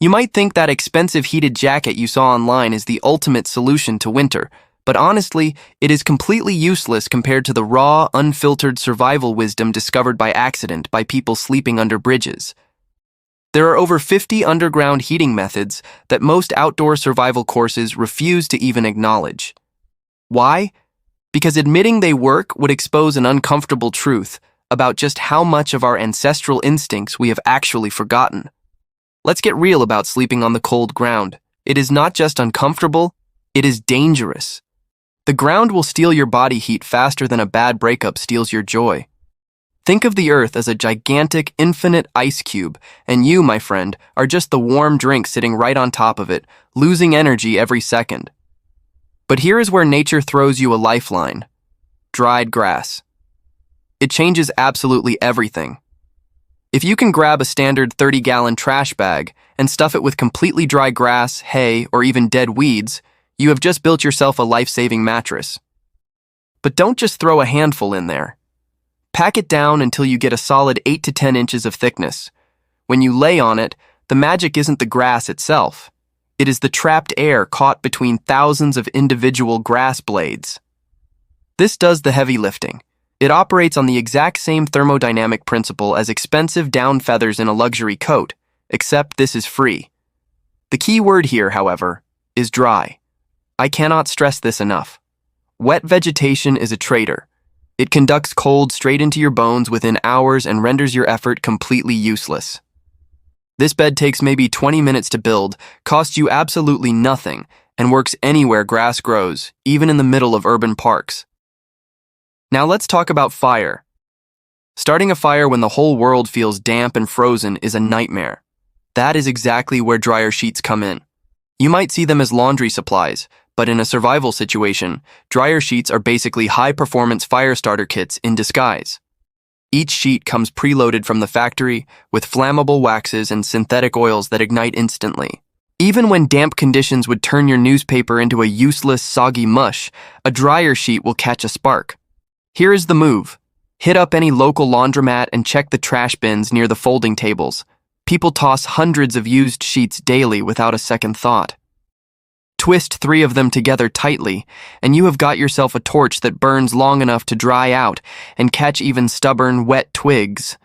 You might think that expensive heated jacket you saw online is the ultimate solution to winter, but honestly, it is completely useless compared to the raw, unfiltered survival wisdom discovered by accident by people sleeping under bridges. There are over 50 underground heating methods that most outdoor survival courses refuse to even acknowledge. Why? Because admitting they work would expose an uncomfortable truth about just how much of our ancestral instincts we have actually forgotten. Let's get real about sleeping on the cold ground. It is not just uncomfortable, it is dangerous. The ground will steal your body heat faster than a bad breakup steals your joy. Think of the earth as a gigantic, infinite ice cube, and you, my friend, are just the warm drink sitting right on top of it, losing energy every second. But here is where nature throws you a lifeline: dried grass. It changes absolutely everything. If you can grab a standard 30-gallon trash bag and stuff it with completely dry grass, hay, or even dead weeds, you have just built yourself a life-saving mattress. But don't just throw a handful in there. Pack it down until you get a solid 8 to 10 inches of thickness. When you lay on it, the magic isn't the grass itself. It is the trapped air caught between thousands of individual grass blades. This does the heavy lifting. It operates on the exact same thermodynamic principle as expensive down feathers in a luxury coat, except this is free. The key word here, however, is dry. I cannot stress this enough. Wet vegetation is a traitor. It conducts cold straight into your bones within hours and renders your effort completely useless. This bed takes maybe 20 minutes to build, costs you absolutely nothing, and works anywhere grass grows, even in the middle of urban parks. Now let's talk about fire. Starting a fire when the whole world feels damp and frozen is a nightmare. That is exactly where dryer sheets come in. You might see them as laundry supplies, but in a survival situation, dryer sheets are basically high-performance fire starter kits in disguise. Each sheet comes preloaded from the factory with flammable waxes and synthetic oils that ignite instantly. Even when damp conditions would turn your newspaper into a useless, soggy mush, a dryer sheet will catch a spark. Here is the move. Hit up any local laundromat and check the trash bins near the folding tables. People toss hundreds of used sheets daily without a second thought. Twist 3 of them together tightly, and you have got yourself a torch that burns long enough to dry out and catch even stubborn, wet twigs.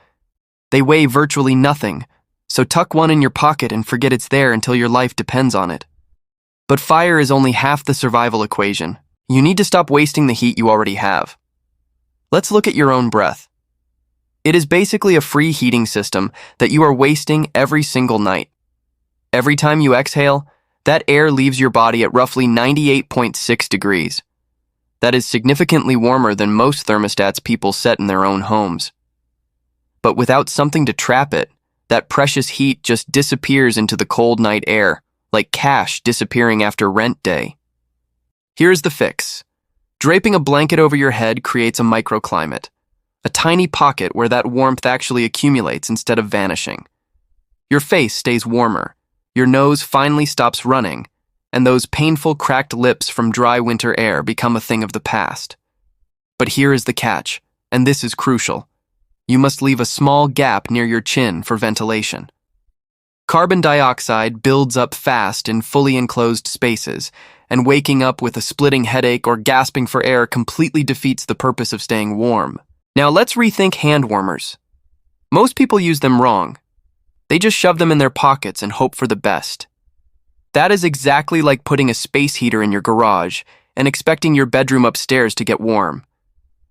They weigh virtually nothing, so tuck one in your pocket and forget it's there until your life depends on it. But fire is only half the survival equation. You need to stop wasting the heat you already have. Let's look at your own breath. It is basically a free heating system that you are wasting every single night. Every time you exhale, that air leaves your body at roughly 98.6 degrees. That is significantly warmer than most thermostats people set in their own homes. But without something to trap it, that precious heat just disappears into the cold night air, like cash disappearing after rent day. Here's the fix. Draping a blanket over your head creates a microclimate, a tiny pocket where that warmth actually accumulates instead of vanishing. Your face stays warmer, your nose finally stops running, and those painful cracked lips from dry winter air become a thing of the past. But here is the catch, and this is crucial. You must leave a small gap near your chin for ventilation. Carbon dioxide builds up fast in fully enclosed spaces, and waking up with a splitting headache or gasping for air completely defeats the purpose of staying warm. Now let's rethink hand warmers. Most people use them wrong. They just shove them in their pockets and hope for the best. That is exactly like putting a space heater in your garage and expecting your bedroom upstairs to get warm.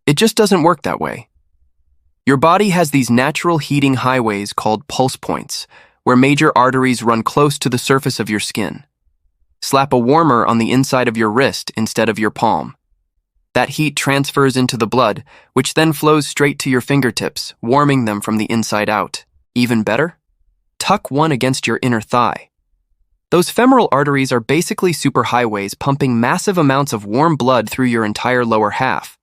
It just doesn't work that way. Your body has these natural heating highways called pulse points, where major arteries run close to the surface of your skin. Slap a warmer on the inside of your wrist instead of your palm. That heat transfers into the blood, which then flows straight to your fingertips, warming them from the inside out. Even better? Tuck one against your inner thigh. Those femoral arteries are basically superhighways pumping massive amounts of warm blood through your entire lower half.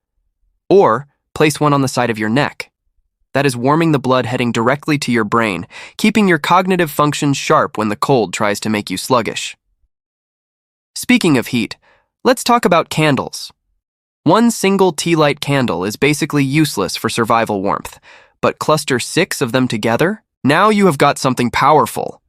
Or place one on the side of your neck. That is warming the blood heading directly to your brain, keeping your cognitive functions sharp when the cold tries to make you sluggish. Speaking of heat, let's talk about candles. One single tea light candle is basically useless for survival warmth, but cluster 6 of them together? Now you have got something powerful.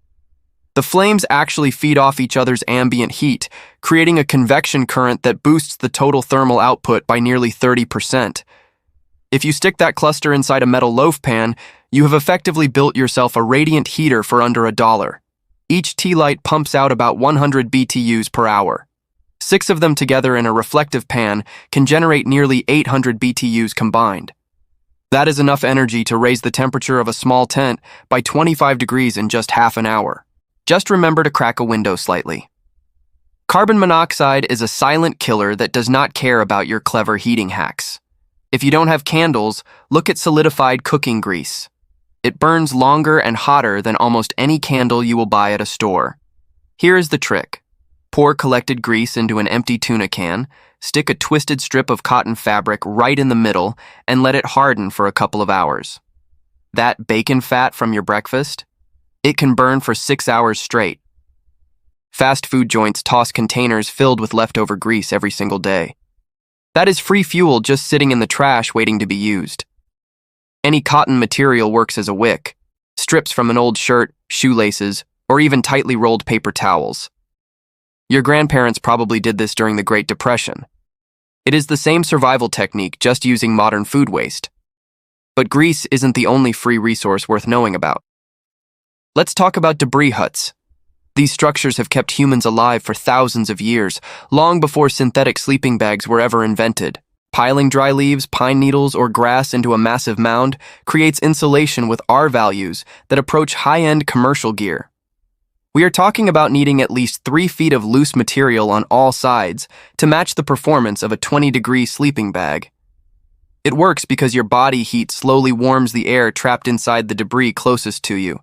The flames actually feed off each other's ambient heat, creating a convection current that boosts the total thermal output by nearly 30%. If you stick that cluster inside a metal loaf pan, you have effectively built yourself a radiant heater for under $1. Each tea light pumps out about 100 BTUs per hour. 6 of them together in a reflective pan can generate nearly 800 BTUs combined. That is enough energy to raise the temperature of a small tent by 25 degrees in just half an hour. Just remember to crack a window slightly. Carbon monoxide is a silent killer that does not care about your clever heating hacks. If you don't have candles, look at solidified cooking grease. It burns longer and hotter than almost any candle you will buy at a store. Here is the trick. Pour collected grease into an empty tuna can, stick a twisted strip of cotton fabric right in the middle, and let it harden for a couple of hours. That bacon fat from your breakfast? It can burn for 6 hours straight. Fast food joints toss containers filled with leftover grease every single day. That is free fuel just sitting in the trash waiting to be used. Any cotton material works as a wick, strips from an old shirt, shoelaces, or even tightly rolled paper towels. Your grandparents probably did this during the Great Depression. It is the same survival technique, just using modern food waste. But grease isn't the only free resource worth knowing about. Let's talk about debris huts. These structures have kept humans alive for thousands of years, long before synthetic sleeping bags were ever invented. Piling dry leaves, pine needles, or grass into a massive mound creates insulation with R values that approach high-end commercial gear. We are talking about needing at least 3 feet of loose material on all sides to match the performance of a 20-degree sleeping bag. It works because your body heat slowly warms the air trapped inside the debris closest to you,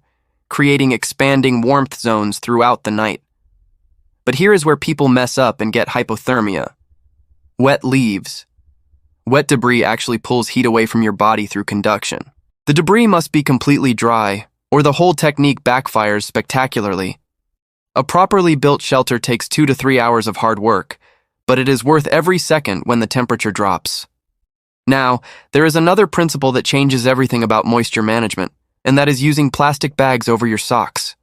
creating expanding warmth zones throughout the night. But here is where people mess up and get hypothermia. Wet leaves. Wet debris actually pulls heat away from your body through conduction. The debris must be completely dry, or the whole technique backfires spectacularly. A properly built shelter takes 2 to 3 hours of hard work, but it is worth every second when the temperature drops. Now, there is another principle that changes everything about moisture management, and that is using plastic bags over your socks.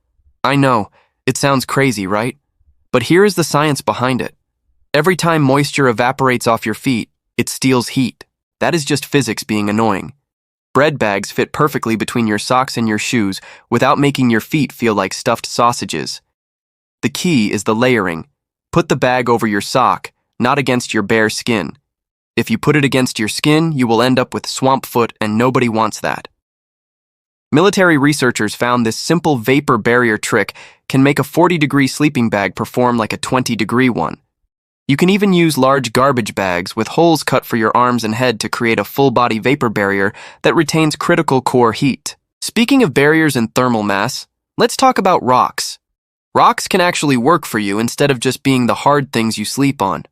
I know, it sounds crazy, right? But here is the science behind it. Every time moisture evaporates off your feet, it steals heat. That is just physics being annoying. Bread bags fit perfectly between your socks and your shoes without making your feet feel like stuffed sausages. The key is the layering. Put the bag over your sock, not against your bare skin. If you put it against your skin, you will end up with swamp foot, and nobody wants that. Military researchers found this simple vapor barrier trick can make a 40-degree sleeping bag perform like a 20-degree one. You can even use large garbage bags with holes cut for your arms and head to create a full-body vapor barrier that retains critical core heat. Speaking of barriers and thermal mass, let's talk about rocks. Rocks can actually work for you instead of just being the hard things you sleep on.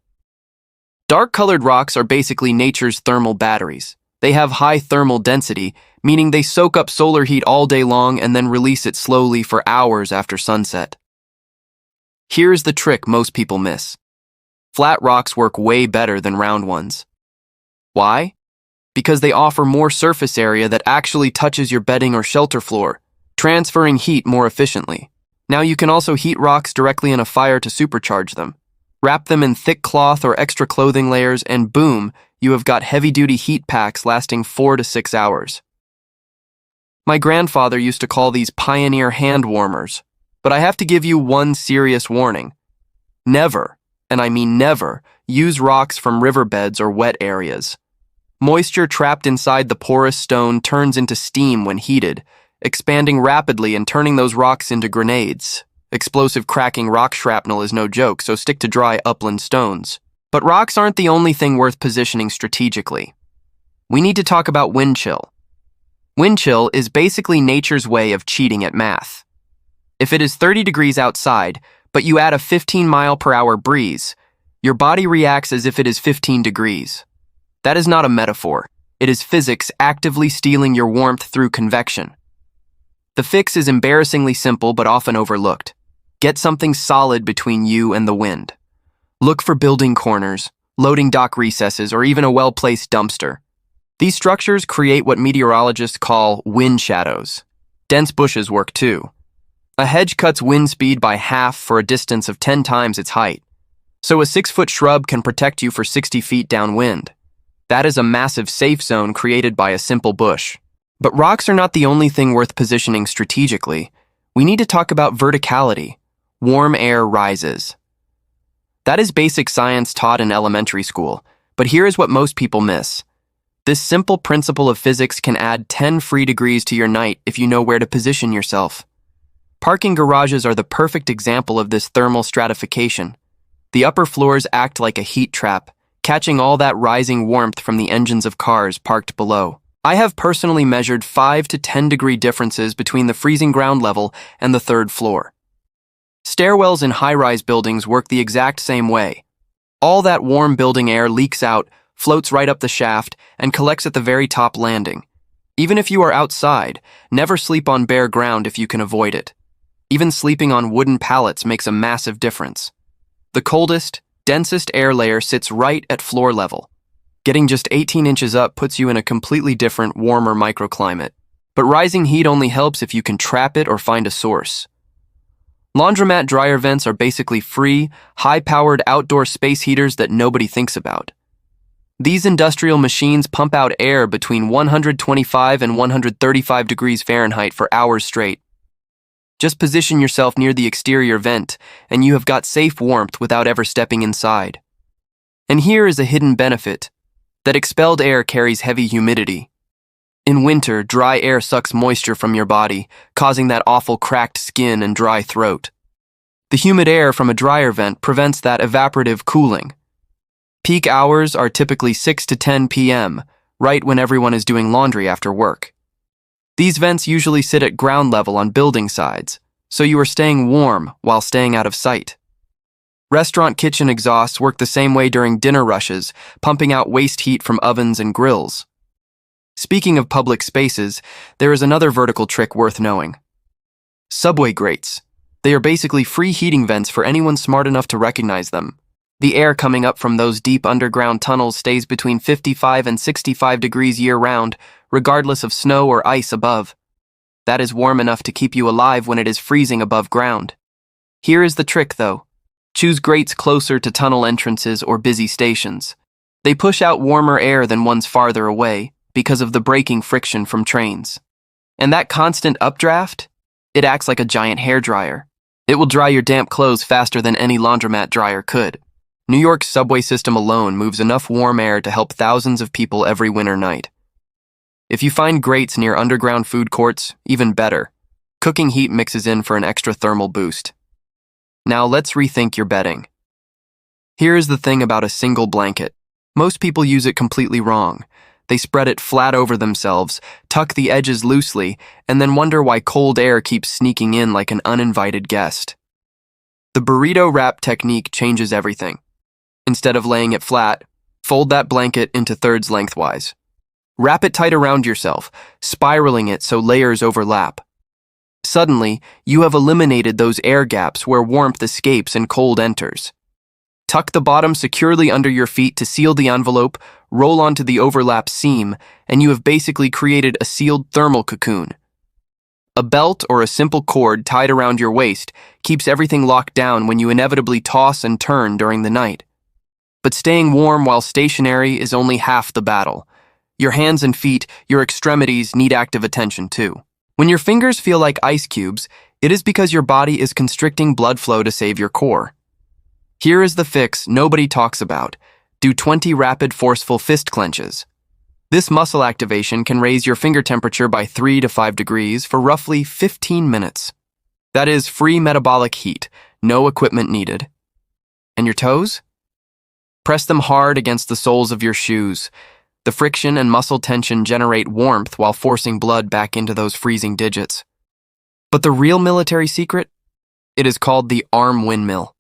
Dark-colored rocks are basically nature's thermal batteries. They have high thermal density, meaning they soak up solar heat all day long and then release it slowly for hours after sunset. Here's the trick most people miss. Flat rocks work way better than round ones. Why? Because they offer more surface area that actually touches your bedding or shelter floor, transferring heat more efficiently. Now you can also heat rocks directly in a fire to supercharge them. Wrap them in thick cloth or extra clothing layers and boom, you have got heavy-duty heat packs lasting 4 to 6 hours. My grandfather used to call these pioneer hand warmers, but I have to give you one serious warning. Never, and I mean never, use rocks from riverbeds or wet areas. Moisture trapped inside the porous stone turns into steam when heated, expanding rapidly and turning those rocks into grenades. Explosive cracking rock shrapnel is no joke, so stick to dry upland stones. But rocks aren't the only thing worth positioning strategically. We need to talk about wind chill. Wind chill is basically nature's way of cheating at math. If it is 30 degrees outside, but you add a 15-mile-per-hour breeze, your body reacts as if it is 15 degrees. That is not a metaphor. It is physics actively stealing your warmth through convection. The fix is embarrassingly simple but often overlooked. Get something solid between you and the wind. Look for building corners, loading dock recesses, or even a well-placed dumpster. These structures create what meteorologists call wind shadows. Dense bushes work too. A hedge cuts wind speed by half for a distance of 10 times its height. So a 6-foot shrub can protect you for 60 feet downwind. That is a massive safe zone created by a simple bush. But rocks are not the only thing worth positioning strategically. We need to talk about verticality. Warm air rises. That is basic science taught in elementary school, but here is what most people miss. This simple principle of physics can add 10 free degrees to your night if you know where to position yourself. Parking garages are the perfect example of this thermal stratification. The upper floors act like a heat trap, catching all that rising warmth from the engines of cars parked below. I have personally measured 5 to 10 degree differences between the freezing ground level and the third floor. Stairwells in high-rise buildings work the exact same way. All that warm building air leaks out, floats right up the shaft, and collects at the very top landing. Even if you are outside, never sleep on bare ground if you can avoid it. Even sleeping on wooden pallets makes a massive difference. The coldest, densest air layer sits right at floor level. Getting just 18 inches up puts you in a completely different, warmer microclimate. But rising heat only helps if you can trap it or find a source. Laundromat dryer vents are basically free, high-powered outdoor space heaters that nobody thinks about. These industrial machines pump out air between 125 and 135 degrees Fahrenheit for hours straight. Just position yourself near the exterior vent, and you have got safe warmth without ever stepping inside. And here is a hidden benefit. That expelled air carries heavy humidity. In winter, dry air sucks moisture from your body, causing that awful cracked skin and dry throat. The humid air from a dryer vent prevents that evaporative cooling. Peak hours are typically 6 to 10 p.m., right when everyone is doing laundry after work. These vents usually sit at ground level on building sides, so you are staying warm while staying out of sight. Restaurant kitchen exhausts work the same way during dinner rushes, pumping out waste heat from ovens and grills. Speaking of public spaces, there is another vertical trick worth knowing. Subway grates. They are basically free heating vents for anyone smart enough to recognize them. The air coming up from those deep underground tunnels stays between 55 and 65 degrees year-round, regardless of snow or ice above. That is warm enough to keep you alive when it is freezing above ground. Here is the trick, though. Choose grates closer to tunnel entrances or busy stations. They push out warmer air than ones farther away because of the braking friction from trains. And that constant updraft? It acts like a giant hairdryer. It will dry your damp clothes faster than any laundromat dryer could. New York's subway system alone moves enough warm air to help thousands of people every winter night. If you find grates near underground food courts, even better. Cooking heat mixes in for an extra thermal boost. Now let's rethink your bedding. Here is the thing about a single blanket. Most people use it completely wrong. They spread it flat over themselves, tuck the edges loosely, and then wonder why cold air keeps sneaking in like an uninvited guest. The burrito wrap technique changes everything. Instead of laying it flat, fold that blanket into thirds lengthwise. Wrap it tight around yourself, spiraling it so layers overlap. Suddenly, you have eliminated those air gaps where warmth escapes and cold enters. Tuck the bottom securely under your feet to seal the envelope, roll onto the overlap seam, and you have basically created a sealed thermal cocoon. A belt or a simple cord tied around your waist keeps everything locked down when you inevitably toss and turn during the night. But staying warm while stationary is only half the battle. Your hands and feet, your extremities need active attention too. When your fingers feel like ice cubes, it is because your body is constricting blood flow to save your core. Here is the fix nobody talks about. Do 20 rapid, forceful fist clenches. This muscle activation can raise your finger temperature by 3 to 5 degrees for roughly 15 minutes. That is free metabolic heat, no equipment needed. And your toes? Press them hard against the soles of your shoes. The friction and muscle tension generate warmth while forcing blood back into those freezing digits. But the real military secret? It is called the arm windmill.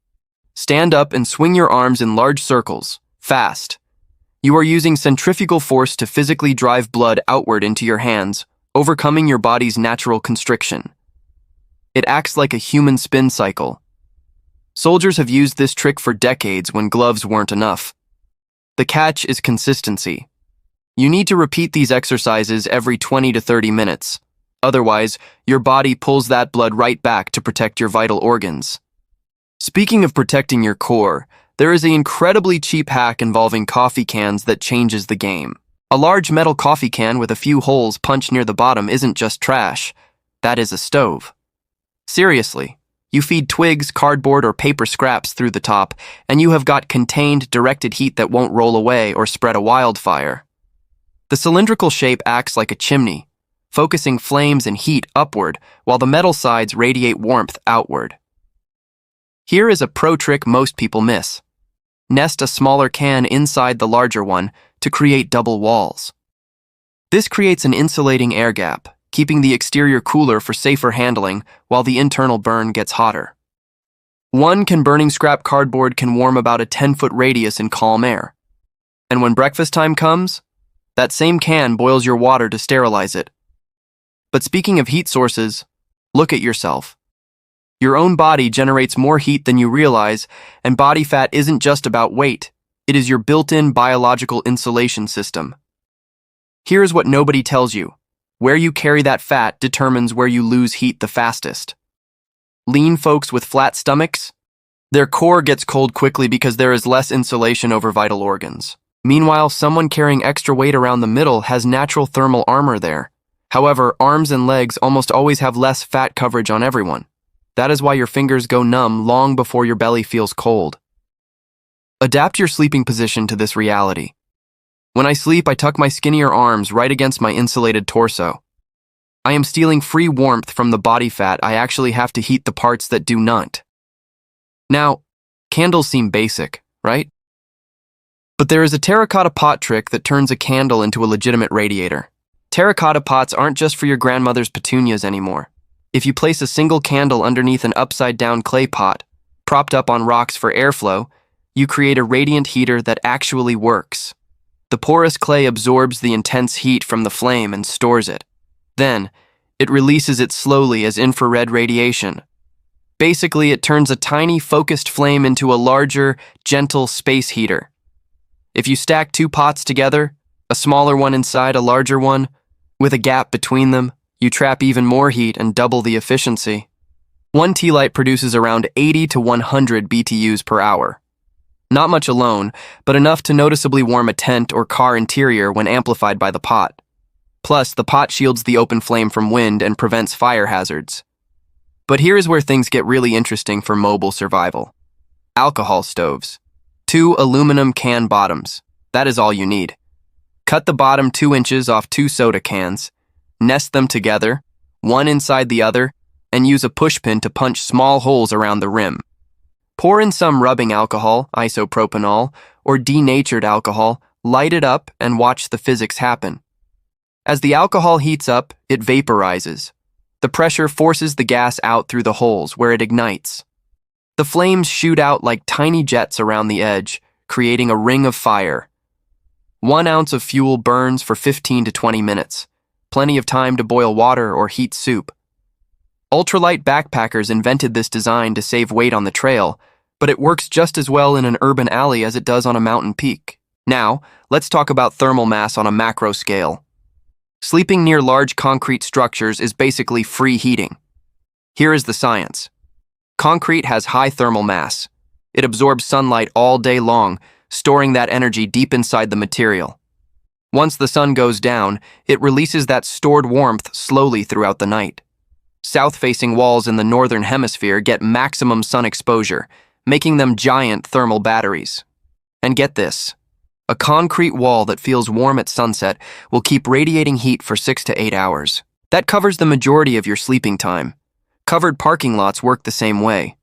Stand up and swing your arms in large circles, fast. You are using centrifugal force to physically drive blood outward into your hands, overcoming your body's natural constriction. It acts like a human spin cycle. Soldiers have used this trick for decades when gloves weren't enough. The catch is consistency. You need to repeat these exercises every 20 to 30 minutes. Otherwise, your body pulls that blood right back to protect your vital organs. Speaking of protecting your core, there is an incredibly cheap hack involving coffee cans that changes the game. A large metal coffee can with a few holes punched near the bottom isn't just trash. That is a stove. Seriously, you feed twigs, cardboard, or paper scraps through the top, and you have got contained, directed heat that won't roll away or spread a wildfire. The cylindrical shape acts like a chimney, focusing flames and heat upward while the metal sides radiate warmth outward. Here is a pro trick most people miss. Nest a smaller can inside the larger one to create double walls. This creates an insulating air gap, keeping the exterior cooler for safer handling while the internal burn gets hotter. One can burning scrap cardboard can warm about a 10-foot radius in calm air. And when breakfast time comes, that same can boils your water to sterilize it. But speaking of heat sources, look at yourself. Your own body generates more heat than you realize, and body fat isn't just about weight. It is your built-in biological insulation system. Here's what nobody tells you. Where you carry that fat determines where you lose heat the fastest. Lean folks with flat stomachs? Their core gets cold quickly because there is less insulation over vital organs. Meanwhile, someone carrying extra weight around the middle has natural thermal armor there. However, arms and legs almost always have less fat coverage on everyone. That is why your fingers go numb long before your belly feels cold. Adapt your sleeping position to this reality. When I sleep, I tuck my skinnier arms right against my insulated torso. I am stealing free warmth from the body fat. I actually have to heat the parts that do not. Now, candles seem basic, right? But there is a terracotta pot trick that turns a candle into a legitimate radiator. Terracotta pots aren't just for your grandmother's petunias anymore. If you place a single candle underneath an upside-down clay pot, propped up on rocks for airflow, you create a radiant heater that actually works. The porous clay absorbs the intense heat from the flame and stores it. Then, it releases it slowly as infrared radiation. Basically, it turns a tiny focused flame into a larger, gentle space heater. If you stack two pots together, a smaller one inside a larger one, with a gap between them, you trap even more heat and double the efficiency. One tea light produces around 80 to 100 BTUs per hour. Not much alone, but enough to noticeably warm a tent or car interior when amplified by the pot. Plus, the pot shields the open flame from wind and prevents fire hazards. But here is where things get really interesting for mobile survival. Alcohol stoves. 2 aluminum can bottoms. That is all you need. Cut the bottom 2 inches off 2 soda cans. Nest them together, one inside the other, and use a pushpin to punch small holes around the rim. Pour in some rubbing alcohol, isopropanol, or denatured alcohol, light it up, and watch the physics happen. As the alcohol heats up, it vaporizes. The pressure forces the gas out through the holes where it ignites. The flames shoot out like tiny jets around the edge, creating a ring of fire. 1 ounce of fuel burns for 15 to 20 minutes. Plenty of time to boil water or heat soup. Ultralight backpackers invented this design to save weight on the trail, but it works just as well in an urban alley as it does on a mountain peak. Now, let's talk about thermal mass on a macro scale. Sleeping near large concrete structures is basically free heating. Here is the science. Concrete has high thermal mass. It absorbs sunlight all day long, storing that energy deep inside the material. Once the sun goes down, it releases that stored warmth slowly throughout the night. South-facing walls in the northern hemisphere get maximum sun exposure, making them giant thermal batteries. And get this, a concrete wall that feels warm at sunset will keep radiating heat for 6 to 8 hours. That covers the majority of your sleeping time. Covered parking lots work the same way.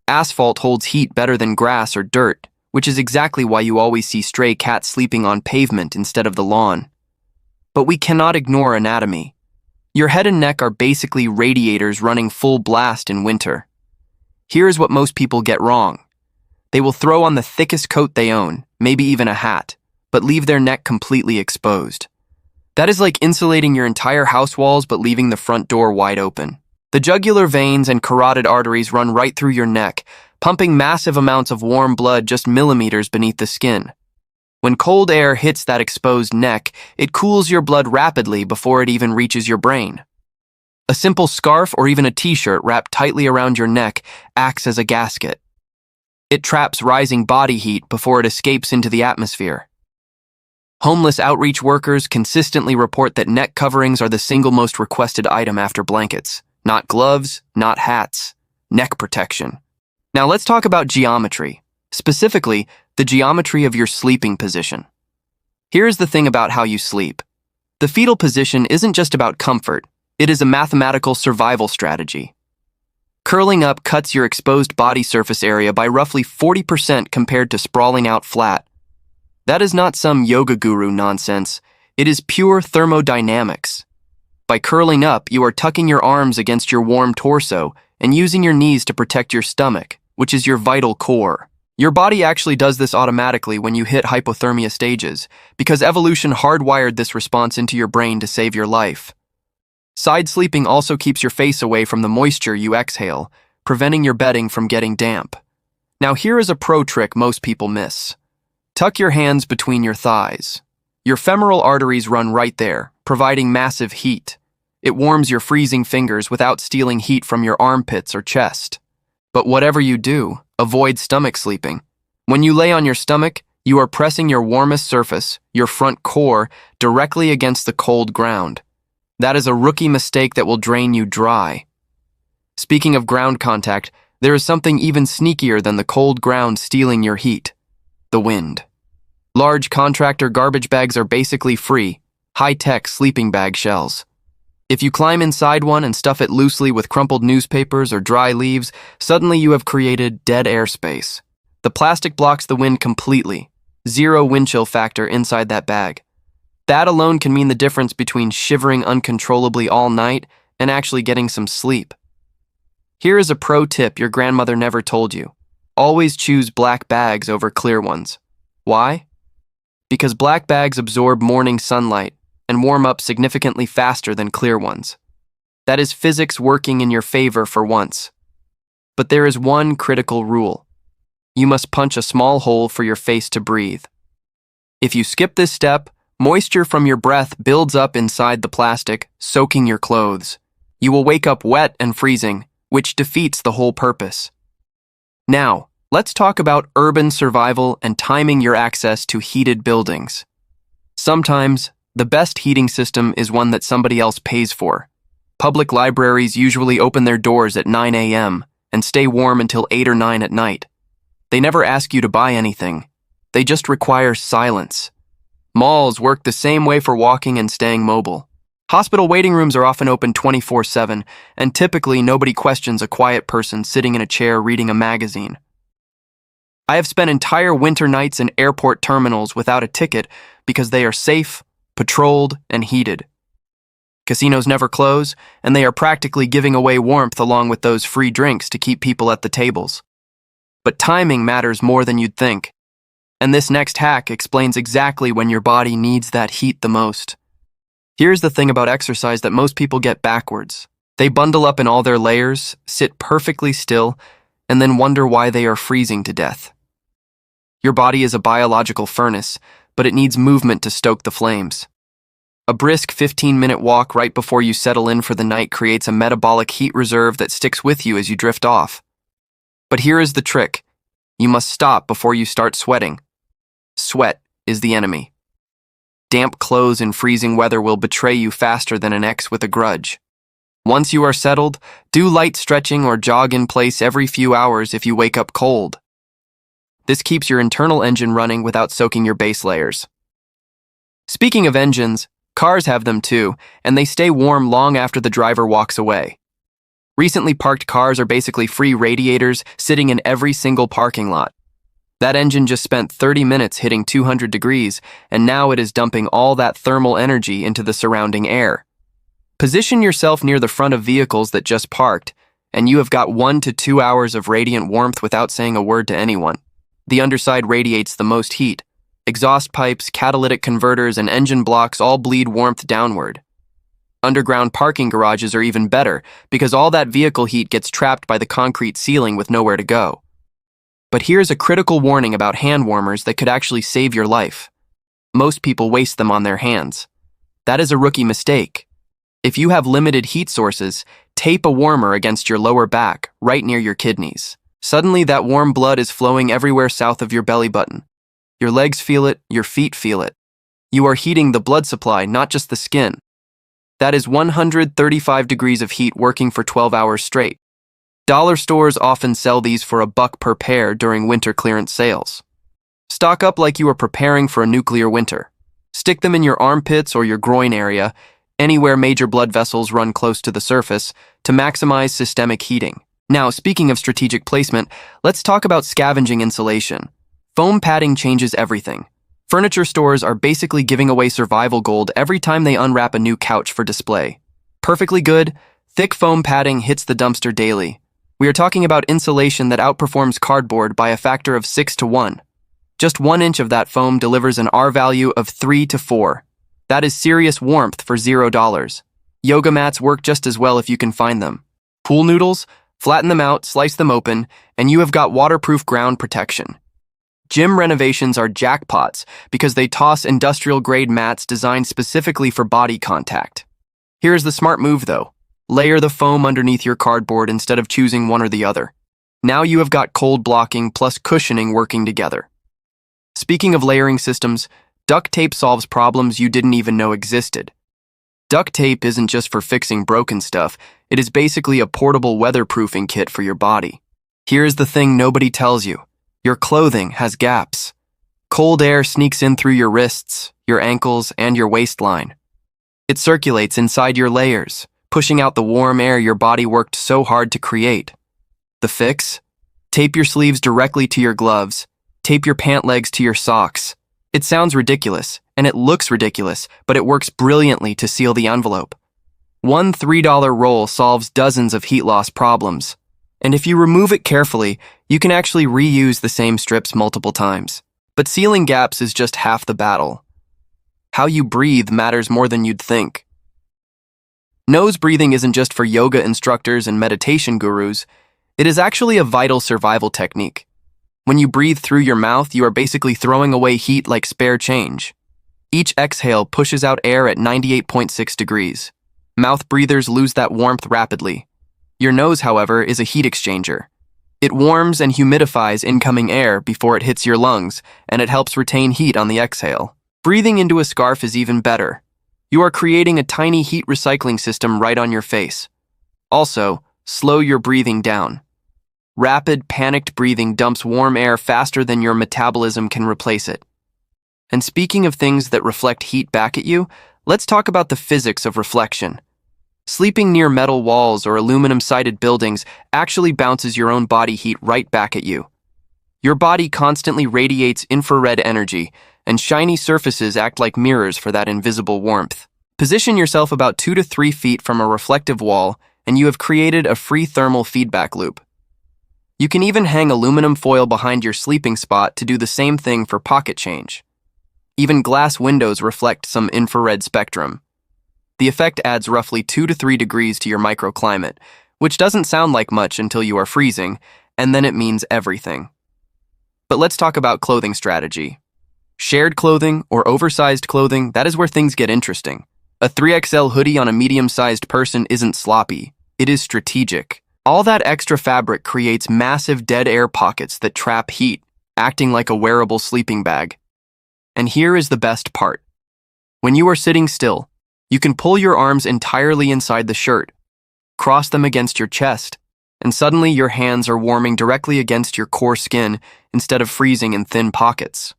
Asphalt holds heat better than grass or dirt, which is exactly why you always see stray cats sleeping on pavement instead of the lawn. But we cannot ignore anatomy. Your head and neck are basically radiators running full blast in winter. Here's what most people get wrong. They will throw on the thickest coat they own, maybe even a hat, but leave their neck completely exposed. That is like insulating your entire house walls but leaving the front door wide open. The jugular veins and carotid arteries run right through your neck, pumping massive amounts of warm blood just millimeters beneath the skin. When cold air hits that exposed neck, it cools your blood rapidly before it even reaches your brain. A simple scarf or even a t-shirt wrapped tightly around your neck acts as a gasket. It traps rising body heat before it escapes into the atmosphere. Homeless outreach workers consistently report that neck coverings are the single most requested item after blankets. Not gloves, not hats, neck protection. Now let's talk about geometry, specifically the geometry of your sleeping position. Here's the thing about how you sleep. The fetal position isn't just about comfort, it is a mathematical survival strategy. Curling up cuts your exposed body surface area by roughly 40% compared to sprawling out flat. That is not some yoga guru nonsense, it is pure thermodynamics. By curling up, you are tucking your arms against your warm torso and using your knees to protect your stomach, which is your vital core. Your body actually does this automatically when you hit hypothermia stages, because evolution hardwired this response into your brain to save your life. Side sleeping also keeps your face away from the moisture you exhale, preventing your bedding from getting damp. Now here is a pro trick most people miss. Tuck your hands between your thighs. Your femoral arteries run right there, providing massive heat. It warms your freezing fingers without stealing heat from your armpits or chest. But whatever you do, avoid stomach sleeping. When you lay on your stomach, you are pressing your warmest surface, your front core, directly against the cold ground. That is a rookie mistake that will drain you dry. Speaking of ground contact, there is something even sneakier than the cold ground stealing your heat: the wind. Large contractor garbage bags are basically free, high-tech sleeping bag shells. If you climb inside one and stuff it loosely with crumpled newspapers or dry leaves, suddenly you have created dead airspace. The plastic blocks the wind completely. Zero wind chill factor inside that bag. That alone can mean the difference between shivering uncontrollably all night and actually getting some sleep. Here is a pro tip your grandmother never told you. Always choose black bags over clear ones. Why? Because black bags absorb morning sunlight and warm up significantly faster than clear ones. That is physics working in your favor for once. But there is one critical rule. You must punch a small hole for your face to breathe. If you skip this step, moisture from your breath builds up inside the plastic, soaking your clothes. You will wake up wet and freezing, which defeats the whole purpose. Now, let's talk about urban survival and timing your access to heated buildings. Sometimes, the best heating system is one that somebody else pays for. Public libraries usually open their doors at 9 a.m. and stay warm until 8 or 9 at night. They never ask you to buy anything. They just require silence. Malls work the same way for walking and staying mobile. Hospital waiting rooms are often open 24/7, and typically nobody questions a quiet person sitting in a chair reading a magazine. I have spent entire winter nights in airport terminals without a ticket because they are safe, patrolled, and heated. Casinos never close, and they are practically giving away warmth along with those free drinks to keep people at the tables. But timing matters more than you'd think. And this next hack explains exactly when your body needs that heat the most. Here's the thing about exercise that most people get backwards. They bundle up in all their layers, sit perfectly still, and then wonder why they are freezing to death. Your body is a biological furnace, but it needs movement to stoke the flames. A brisk 15-minute walk right before you settle in for the night creates a metabolic heat reserve that sticks with you as you drift off. But here is the trick. You must stop before you start sweating. Sweat is the enemy. Damp clothes in freezing weather will betray you faster than an ex with a grudge. Once you are settled, do light stretching or jog in place every few hours if you wake up cold. This keeps your internal engine running without soaking your base layers. Speaking of engines, cars have them too, and they stay warm long after the driver walks away. Recently parked cars are basically free radiators sitting in every single parking lot. That engine just spent 30 minutes hitting 200 degrees, and now it is dumping all that thermal energy into the surrounding air. Position yourself near the front of vehicles that just parked, and you have got 1 to 2 hours of radiant warmth without saying a word to anyone. The underside radiates the most heat. Exhaust pipes, catalytic converters, and engine blocks all bleed warmth downward. Underground parking garages are even better because all that vehicle heat gets trapped by the concrete ceiling with nowhere to go. But here's a critical warning about hand warmers that could actually save your life. Most people waste them on their hands. That is a rookie mistake. If you have limited heat sources, tape a warmer against your lower back, right near your kidneys. Suddenly, that warm blood is flowing everywhere south of your belly button. Your legs feel it, your feet feel it. You are heating the blood supply, not just the skin. That is 135 degrees of heat working for 12 hours straight. Dollar stores often sell these for $1 per pair during winter clearance sales. Stock up like you are preparing for a nuclear winter. Stick them in your armpits or your groin area, anywhere major blood vessels run close to the surface, to maximize systemic heating. Now, speaking of strategic placement, let's talk about scavenging insulation. Foam padding changes everything. Furniture stores are basically giving away survival gold every time they unwrap a new couch for display. Perfectly good, thick foam padding hits the dumpster daily. We are talking about insulation that outperforms cardboard by a factor of 6 to 1. Just 1 inch of that foam delivers an R value of 3 to 4. That is serious warmth for $0. Yoga mats work just as well if you can find them. Pool noodles? Flatten them out, slice them open, and you have got waterproof ground protection. Gym renovations are jackpots because they toss industrial-grade mats designed specifically for body contact. Here's the smart move, though. Layer the foam underneath your cardboard instead of choosing one or the other. Now you have got cold blocking plus cushioning working together. Speaking of layering systems, duct tape solves problems you didn't even know existed. Duct tape isn't just for fixing broken stuff, it is basically a portable weatherproofing kit for your body. Here's the thing nobody tells you. Your clothing has gaps. Cold air sneaks in through your wrists, your ankles, and your waistline. It circulates inside your layers, pushing out the warm air your body worked so hard to create. The fix? Tape your sleeves directly to your gloves. Tape your pant legs to your socks. It sounds ridiculous, and it looks ridiculous, but it works brilliantly to seal the envelope. One $3 roll solves dozens of heat loss problems. And if you remove it carefully, you can actually reuse the same strips multiple times. But sealing gaps is just half the battle. How you breathe matters more than you'd think. Nose breathing isn't just for yoga instructors and meditation gurus. It is actually a vital survival technique. When you breathe through your mouth, you are basically throwing away heat like spare change. Each exhale pushes out air at 98.6 degrees. Mouth breathers lose that warmth rapidly. Your nose, however, is a heat exchanger. It warms and humidifies incoming air before it hits your lungs, and it helps retain heat on the exhale. Breathing into a scarf is even better. You are creating a tiny heat recycling system right on your face. Also, slow your breathing down. Rapid, panicked breathing dumps warm air faster than your metabolism can replace it. And speaking of things that reflect heat back at you, let's talk about the physics of reflection. Sleeping near metal walls or aluminum-sided buildings actually bounces your own body heat right back at you. Your body constantly radiates infrared energy, and shiny surfaces act like mirrors for that invisible warmth. Position yourself about 2 to 3 feet from a reflective wall, and you have created a free thermal feedback loop. You can even hang aluminum foil behind your sleeping spot to do the same thing for pocket change. Even glass windows reflect some infrared spectrum. The effect adds roughly 2 to 3 degrees to your microclimate, which doesn't sound like much until you are freezing, and then it means everything. But let's talk about clothing strategy. Shared clothing or oversized clothing, that is where things get interesting. A 3XL hoodie on a medium-sized person isn't sloppy, it is strategic. All that extra fabric creates massive dead air pockets that trap heat, acting like a wearable sleeping bag. And here is the best part. When you are sitting still, you can pull your arms entirely inside the shirt, cross them against your chest, and suddenly your hands are warming directly against your core skin instead of freezing in thin pockets.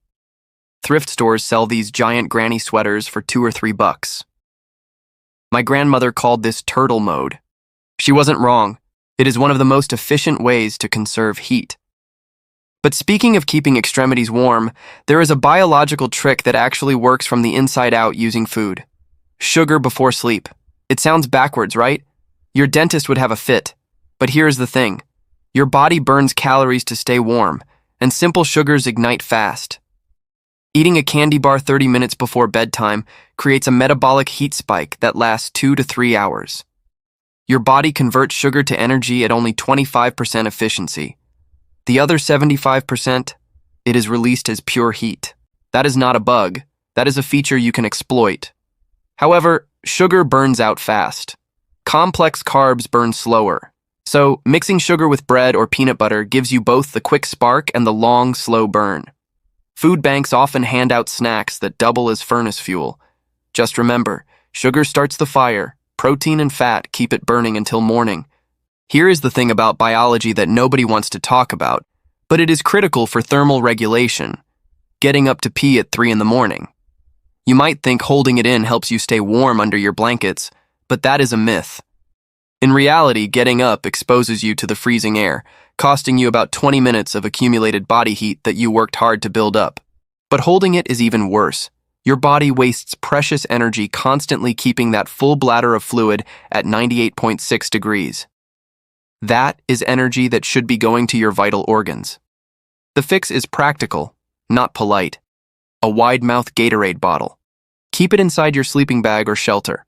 Thrift stores sell these giant granny sweaters for $2 or $3. My grandmother called this turtle mode. She wasn't wrong. It is one of the most efficient ways to conserve heat. But speaking of keeping extremities warm, there is a biological trick that actually works from the inside out using food. Sugar before sleep. It sounds backwards, right? Your dentist would have a fit. But here's the thing. Your body burns calories to stay warm, and simple sugars ignite fast. Eating a candy bar 30 minutes before bedtime creates a metabolic heat spike that lasts 2 to 3 hours. Your body converts sugar to energy at only 25% efficiency. The other 75%, it is released as pure heat. That is not a bug. That is a feature you can exploit. However, Sugar burns out fast. Complex carbs burn slower. So, mixing sugar with bread or peanut butter gives you both the quick spark and the long, slow burn. Food banks often hand out snacks that double as furnace fuel. Just remember, sugar starts the fire, protein and fat keep it burning until morning. Here is the thing about biology that nobody wants to talk about, but it is critical for thermal regulation. Getting up to pee at 3 in the morning. You might think holding it in helps you stay warm under your blankets, but that is a myth. In reality, getting up exposes you to the freezing air, costing you about 20 minutes of accumulated body heat that you worked hard to build up. But holding it is even worse. Your body wastes precious energy constantly keeping that full bladder of fluid at 98.6 degrees. That is energy that should be going to your vital organs. The fix is practical, not polite. A wide-mouth Gatorade bottle. Keep it inside your sleeping bag or shelter.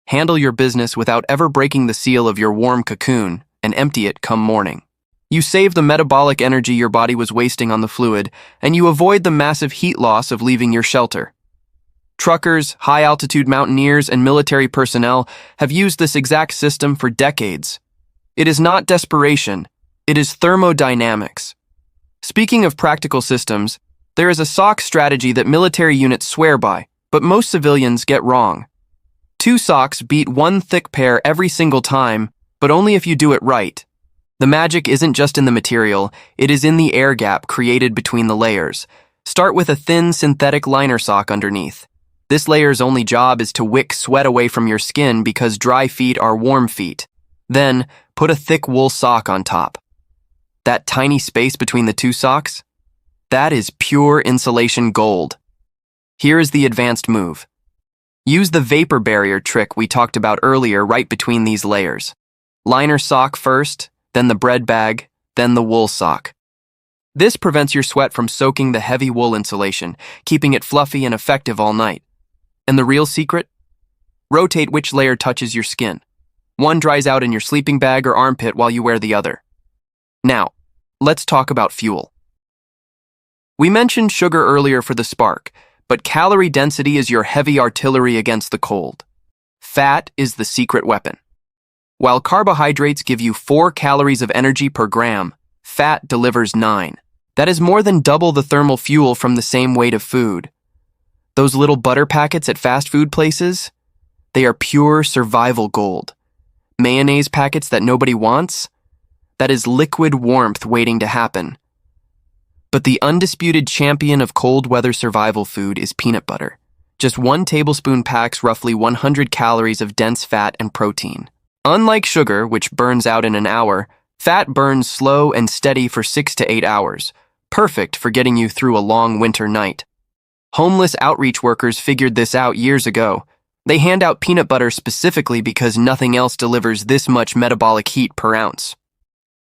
Handle your business without ever breaking the seal of your warm cocoon and empty it come morning. You save the metabolic energy your body was wasting on the fluid, and you avoid the massive heat loss of leaving your shelter. Truckers, high-altitude mountaineers, and military personnel have used this exact system for decades. It is not desperation, it is thermodynamics. Speaking of practical systems, there is a sock strategy that military units swear by, but most civilians get wrong. 2 socks beat 1 thick pair every single time, but only if you do it right. The magic isn't just in the material, it is in the air gap created between the layers. Start with a thin synthetic liner sock underneath. This layer's only job is to wick sweat away from your skin because dry feet are warm feet. Then, put a thick wool sock on top. That tiny space between the 2 socks? That is pure insulation gold. Here is the advanced move. Use the vapor barrier trick we talked about earlier right between these layers. Liner sock first, then the bread bag, then the wool sock. This prevents your sweat from soaking the heavy wool insulation, keeping it fluffy and effective all night. And the real secret? Rotate which layer touches your skin. One dries out in your sleeping bag or armpit while you wear the other. Now, let's talk about fuel. We mentioned sugar earlier for the spark, but calorie density is your heavy artillery against the cold. Fat is the secret weapon. While carbohydrates give you 4 calories of energy per gram, fat delivers 9. That is more than double the thermal fuel from the same weight of food. Those little butter packets at fast food places? They are pure survival gold. Mayonnaise packets that nobody wants? That is liquid warmth waiting to happen. But the undisputed champion of cold weather survival food is peanut butter. Just 1 tablespoon packs roughly 100 calories of dense fat and protein. Unlike sugar, which burns out in an hour, fat burns slow and steady for 6 to 8 hours, perfect for getting you through a long winter night. Homeless outreach workers figured this out years ago. They hand out peanut butter specifically because nothing else delivers this much metabolic heat per ounce.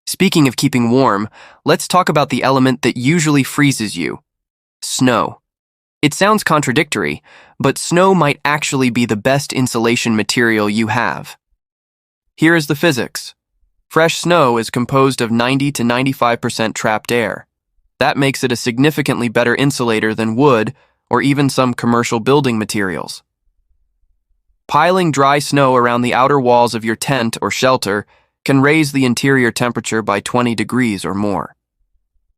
Speaking of keeping warm, let's talk about the element that usually freezes you: snow. It sounds contradictory, but snow might actually be the best insulation material you have. Here is the physics. Fresh snow is composed of 90 to 95% trapped air. That makes it a significantly better insulator than wood or even some commercial building materials. Piling dry snow around the outer walls of your tent or shelter can raise the interior temperature by 20 degrees or more.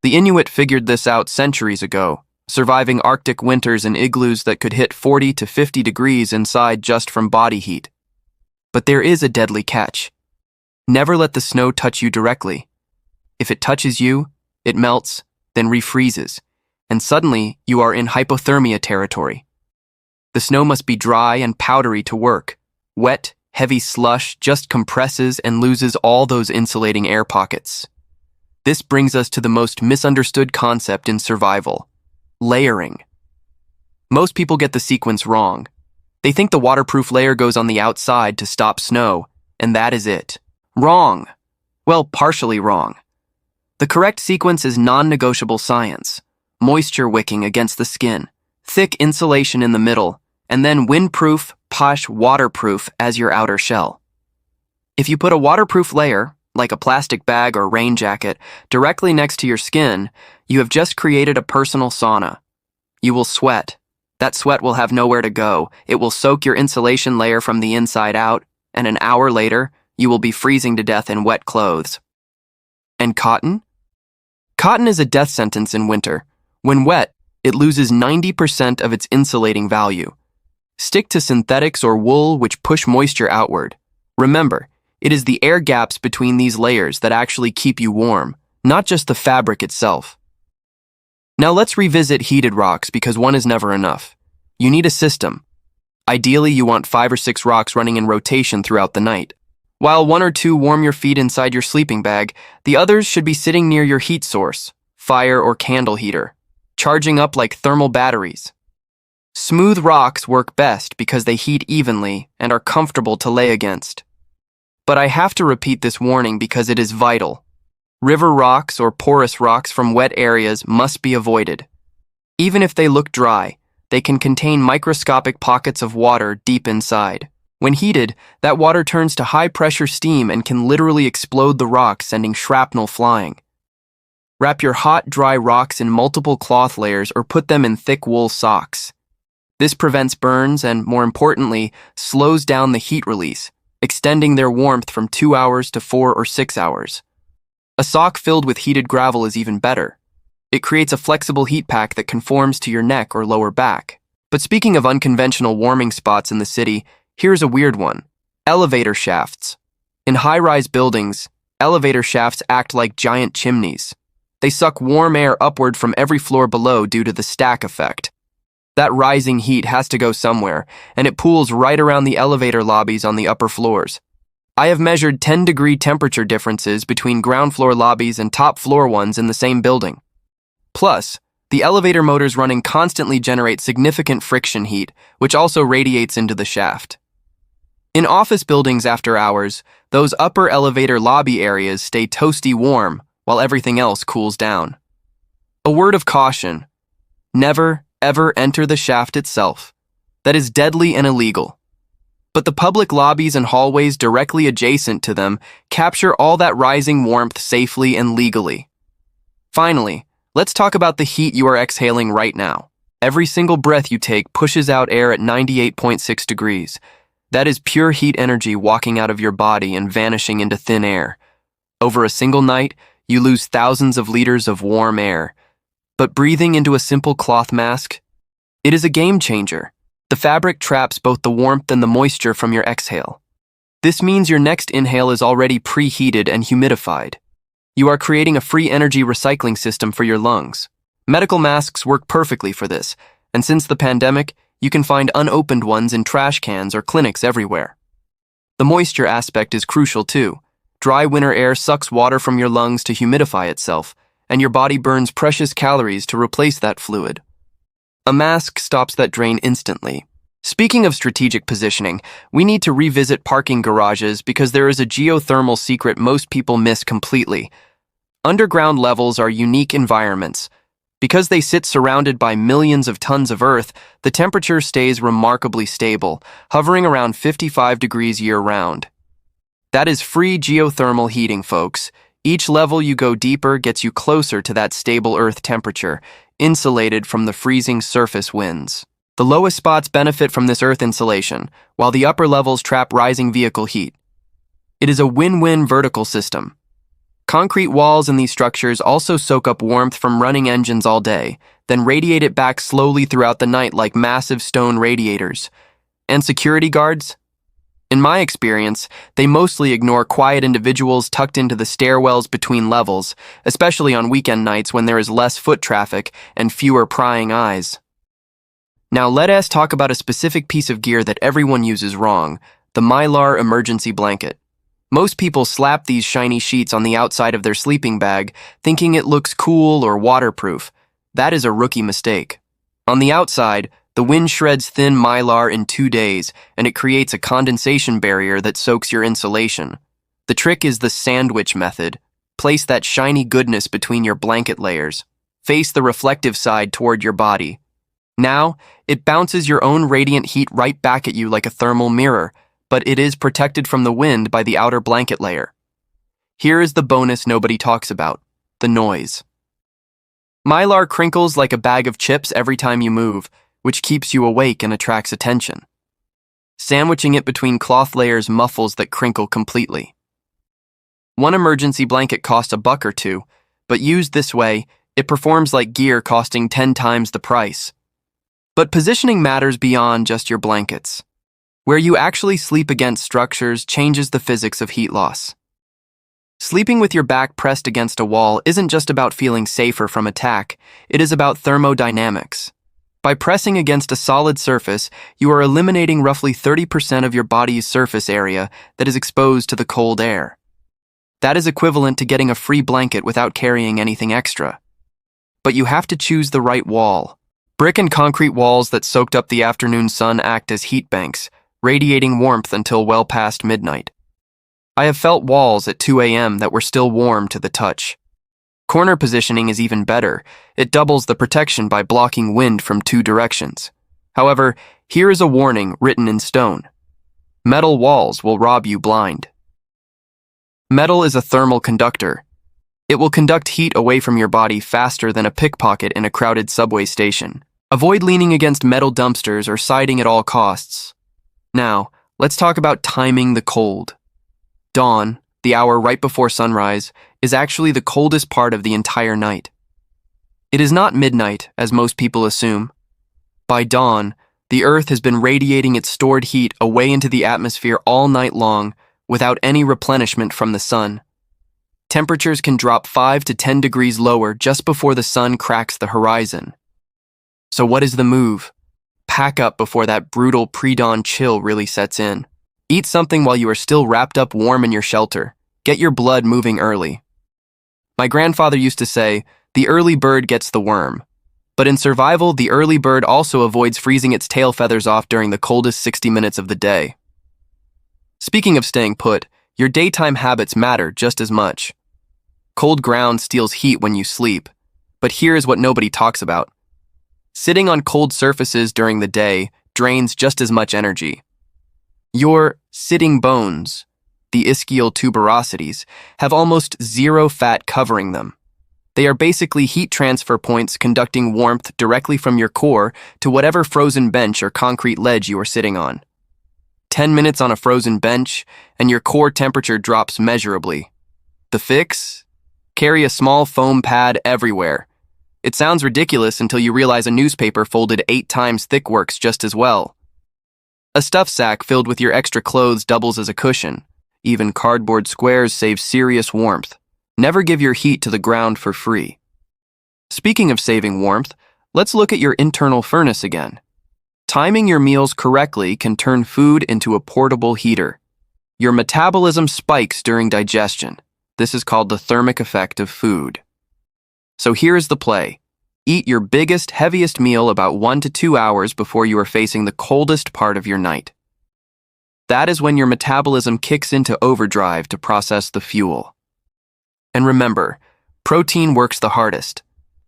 The Inuit figured this out centuries ago, surviving Arctic winters in igloos that could hit 40 to 50 degrees inside just from body heat. But there is a deadly catch. Never let the snow touch you directly. If it touches you, it melts, then refreezes, and suddenly you are in hypothermia territory. The snow must be dry and powdery to work. Wet, heavy slush just compresses and loses all those insulating air pockets. This brings us to the most misunderstood concept in survival: layering. Most people get the sequence wrong. They think the waterproof layer goes on the outside to stop snow, and that is it. Wrong. Well, partially wrong. The correct sequence is non-negotiable science: moisture wicking against the skin, thick insulation in the middle, and then windproof, posh waterproof as your outer shell. If you put a waterproof layer, like a plastic bag or rain jacket, directly next to your skin, you have just created a personal sauna. You will sweat, That sweat will have nowhere to go. It will soak your insulation layer from the inside out, and an hour later, you will be freezing to death in wet clothes. And cotton? Cotton is a death sentence in winter. When wet, it loses 90% of its insulating value. Stick to synthetics or wool which push moisture outward. Remember, it is the air gaps between these layers that actually keep you warm, not just the fabric itself. Now let's revisit heated rocks because one is never enough. You need a system. Ideally, you want 5 or 6 rocks running in rotation throughout the night. While 1 or 2 warm your feet inside your sleeping bag, the others should be sitting near your heat source, fire or candle heater, charging up like thermal batteries. Smooth rocks work best because they heat evenly and are comfortable to lay against. But I have to repeat this warning because it is vital. River rocks or porous rocks from wet areas must be avoided. Even if they look dry, they can contain microscopic pockets of water deep inside. When heated, that water turns to high-pressure steam and can literally explode the rock, sending shrapnel flying. Wrap your hot, dry rocks in multiple cloth layers or put them in thick wool socks. This prevents burns and, more importantly, slows down the heat release, extending their warmth from 2 hours to 4 or 6 hours. A sock filled with heated gravel is even better. It creates a flexible heat pack that conforms to your neck or lower back. But speaking of unconventional warming spots in the city, here's a weird one. Elevator shafts. In high-rise buildings, elevator shafts act like giant chimneys. They suck warm air upward from every floor below due to the stack effect. That rising heat has to go somewhere, and it pools right around the elevator lobbies on the upper floors. I have measured 10-degree temperature differences between ground floor lobbies and top floor ones in the same building. Plus, the elevator motors running constantly generate significant friction heat, which also radiates into the shaft. In office buildings after hours, those upper elevator lobby areas stay toasty warm while everything else cools down. A word of caution: never, ever enter the shaft itself. That is deadly and illegal. But the public lobbies and hallways directly adjacent to them capture all that rising warmth safely and legally. Finally, let's talk about the heat you are exhaling right now. Every single breath you take pushes out air at 98.6 degrees. That is pure heat energy walking out of your body and vanishing into thin air. Over a single night, you lose thousands of liters of warm air. But breathing into a simple cloth mask, it is a game changer. The fabric traps both the warmth and the moisture from your exhale. This means your next inhale is already preheated and humidified. You are creating a free energy recycling system for your lungs. Medical masks work perfectly for this, and since the pandemic, you can find unopened ones in trash cans or clinics everywhere. The moisture aspect is crucial too. Dry winter air sucks water from your lungs to humidify itself, and your body burns precious calories to replace that fluid. A mask stops that drain instantly. Speaking of strategic positioning, we need to revisit parking garages because there is a geothermal secret most people miss completely. Underground levels are unique environments. Because they sit surrounded by millions of tons of earth, the temperature stays remarkably stable, hovering around 55 degrees year-round. That is free geothermal heating, folks. Each level you go deeper gets you closer to that stable earth temperature, insulated from the freezing surface winds. The lowest spots benefit from this earth insulation, while the upper levels trap rising vehicle heat. It is a win-win vertical system. Concrete walls in these structures also soak up warmth from running engines all day, then radiate it back slowly throughout the night like massive stone radiators. And security guards? In my experience, they mostly ignore quiet individuals tucked into the stairwells between levels, especially on weekend nights when there is less foot traffic and fewer prying eyes. Now let us talk about a specific piece of gear that everyone uses wrong: the Mylar emergency blanket. Most people slap these shiny sheets on the outside of their sleeping bag, thinking it looks cool or waterproof. That is a rookie mistake. On the outside, the wind shreds thin Mylar in 2 days, and it creates a condensation barrier that soaks your insulation. The trick is the sandwich method. Place that shiny goodness between your blanket layers. Face the reflective side toward your body. Now, it bounces your own radiant heat right back at you like a thermal mirror, but it is protected from the wind by the outer blanket layer. Here is the bonus nobody talks about: the noise. Mylar crinkles like a bag of chips every time you move, which keeps you awake and attracts attention. Sandwiching it between cloth layers muffles that crinkle completely. One emergency blanket costs $1 or $2, but used this way, it performs like gear costing 10 times the price. But positioning matters beyond just your blankets. Where you actually sleep against structures changes the physics of heat loss. Sleeping with your back pressed against a wall isn't just about feeling safer from attack, it is about thermodynamics. By pressing against a solid surface, you are eliminating roughly 30% of your body's surface area that is exposed to the cold air. That is equivalent to getting a free blanket without carrying anything extra. But you have to choose the right wall. Brick and concrete walls that soaked up the afternoon sun act as heat banks, radiating warmth until well past midnight. I have felt walls at 2 a.m. that were still warm to the touch. Corner positioning is even better. It doubles the protection by blocking wind from 2 directions. However, here is a warning written in stone. Metal walls will rob you blind. Metal is a thermal conductor. It will conduct heat away from your body faster than a pickpocket in a crowded subway station. Avoid leaning against metal dumpsters or siding at all costs. Now, let's talk about timing the cold. Dawn, the hour right before sunrise, is actually the coldest part of the entire night. It is not midnight, as most people assume. By dawn, the Earth has been radiating its stored heat away into the atmosphere all night long without any replenishment from the sun. Temperatures can drop 5 to 10 degrees lower just before the sun cracks the horizon. So what is the move? Pack up before that brutal pre-dawn chill really sets in. Eat something while you are still wrapped up warm in your shelter. Get your blood moving early. My grandfather used to say, the early bird gets the worm. But in survival, the early bird also avoids freezing its tail feathers off during the coldest 60 minutes of the day. Speaking of staying put, your daytime habits matter just as much. Cold ground steals heat when you sleep, but here is what nobody talks about. Sitting on cold surfaces during the day drains just as much energy. Your sitting bones, the ischial tuberosities, have almost zero fat covering them. They are basically heat transfer points conducting warmth directly from your core to whatever frozen bench or concrete ledge you are sitting on. 10 minutes on a frozen bench, and your core temperature drops measurably. The fix? Carry a small foam pad everywhere. It sounds ridiculous until you realize a newspaper folded 8 times thick works just as well. A stuff sack filled with your extra clothes doubles as a cushion. Even cardboard squares save serious warmth. Never give your heat to the ground for free. Speaking of saving warmth, let's look at your internal furnace again. Timing your meals correctly can turn food into a portable heater. Your metabolism spikes during digestion. This is called the thermic effect of food. So here is the play. Eat your biggest, heaviest meal about 1 to 2 hours before you are facing the coldest part of your night. That is when your metabolism kicks into overdrive to process the fuel. And remember, protein works the hardest.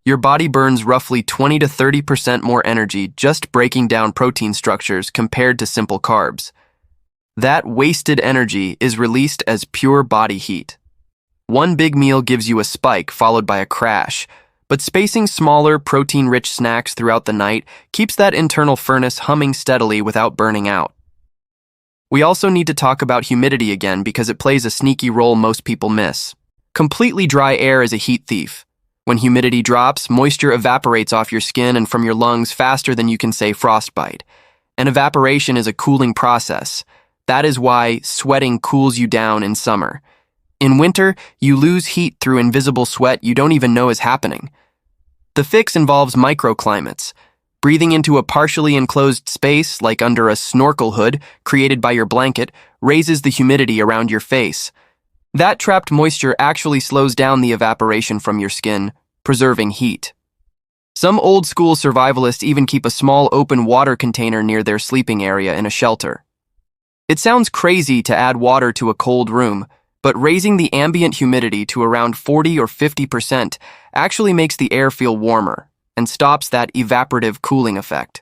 Your body burns roughly 20 to 30% more energy just breaking down protein structures compared to simple carbs. That wasted energy is released as pure body heat. One big meal gives you a spike followed by a crash, but spacing smaller, protein-rich snacks throughout the night keeps that internal furnace humming steadily without burning out. We also need to talk about humidity again because it plays a sneaky role most people miss. Completely dry air is a heat thief. When humidity drops, moisture evaporates off your skin and from your lungs faster than you can say frostbite. And evaporation is a cooling process. That is why sweating cools you down in summer. In winter, you lose heat through invisible sweat you don't even know is happening. The fix involves microclimates. Breathing into a partially enclosed space, like under a snorkel hood created by your blanket, raises the humidity around your face. That trapped moisture actually slows down the evaporation from your skin, preserving heat. Some old-school survivalists even keep a small open water container near their sleeping area in a shelter. It sounds crazy to add water to a cold room, but raising the ambient humidity to around 40 or 50% actually makes the air feel warmer and stops that evaporative cooling effect.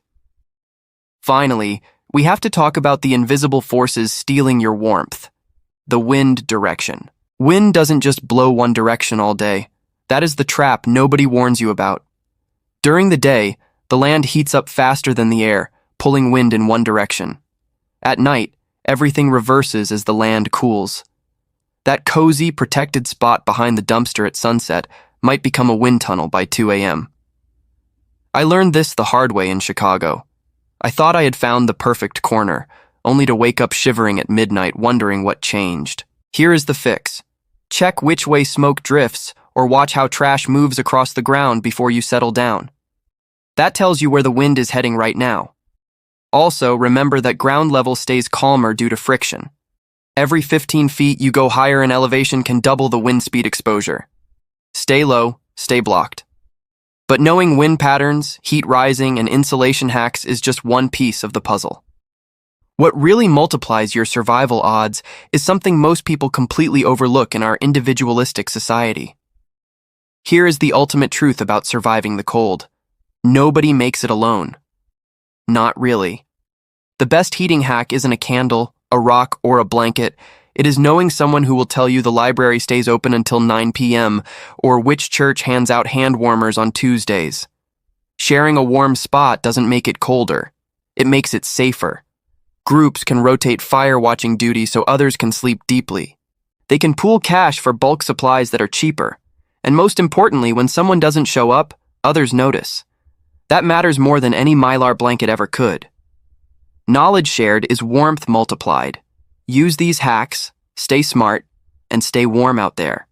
Finally, we have to talk about the invisible forces stealing your warmth. The wind direction. Wind doesn't just blow one direction all day. That is the trap nobody warns you about. During the day, The land heats up faster than the air, pulling wind in one direction. At night, everything reverses as the land cools. That cozy, protected spot behind the dumpster at sunset might become a wind tunnel by 2 a.m. I learned this the hard way in Chicago. I thought I had found the perfect corner, only to wake up shivering at midnight wondering what changed. Here is the fix. Check which way smoke drifts or watch how trash moves across the ground before you settle down. That tells you where the wind is heading right now. Also, remember that ground level stays calmer due to friction. Every 15 feet you go higher in elevation can double the wind speed exposure. Stay low, stay blocked. But knowing wind patterns, heat rising, and insulation hacks is just one piece of the puzzle. What really multiplies your survival odds is something most people completely overlook in our individualistic society. Here is the ultimate truth about surviving the cold. Nobody makes it alone. Not really. The best heating hack isn't a candle, a rock, or a blanket. It is knowing someone who will tell you the library stays open until 9 p.m. or which church hands out hand warmers on Tuesdays. Sharing a warm spot doesn't make it colder. It makes it safer. Groups can rotate fire watching duty so others can sleep deeply. They can pool cash for bulk supplies that are cheaper. And most importantly, when someone doesn't show up, others notice. That matters more than any Mylar blanket ever could. Knowledge shared is warmth multiplied. Use these hacks, stay smart, and stay warm out there.